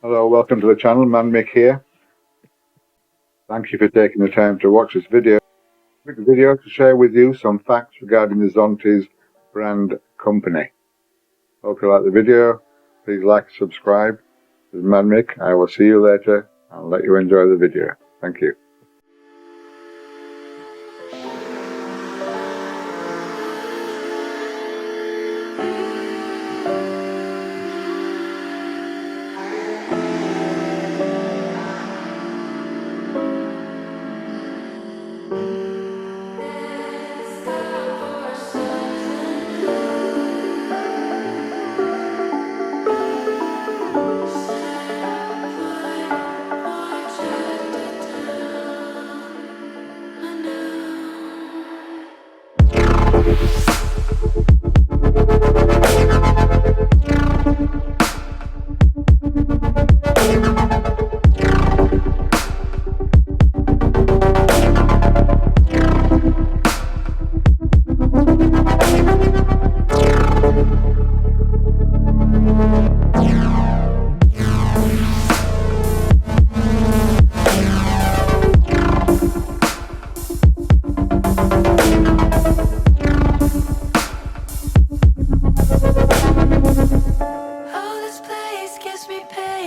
Hello, welcome to the channel. Man Mick here. Thank you for taking the time to watch this video. Quick video to share with you some facts regarding the Zontes brand company. Hope you like the video. Please like and subscribe. This is Man Mick. I will see you later. I'll let you enjoy the video. Thank you. Oh, this place gives me pain.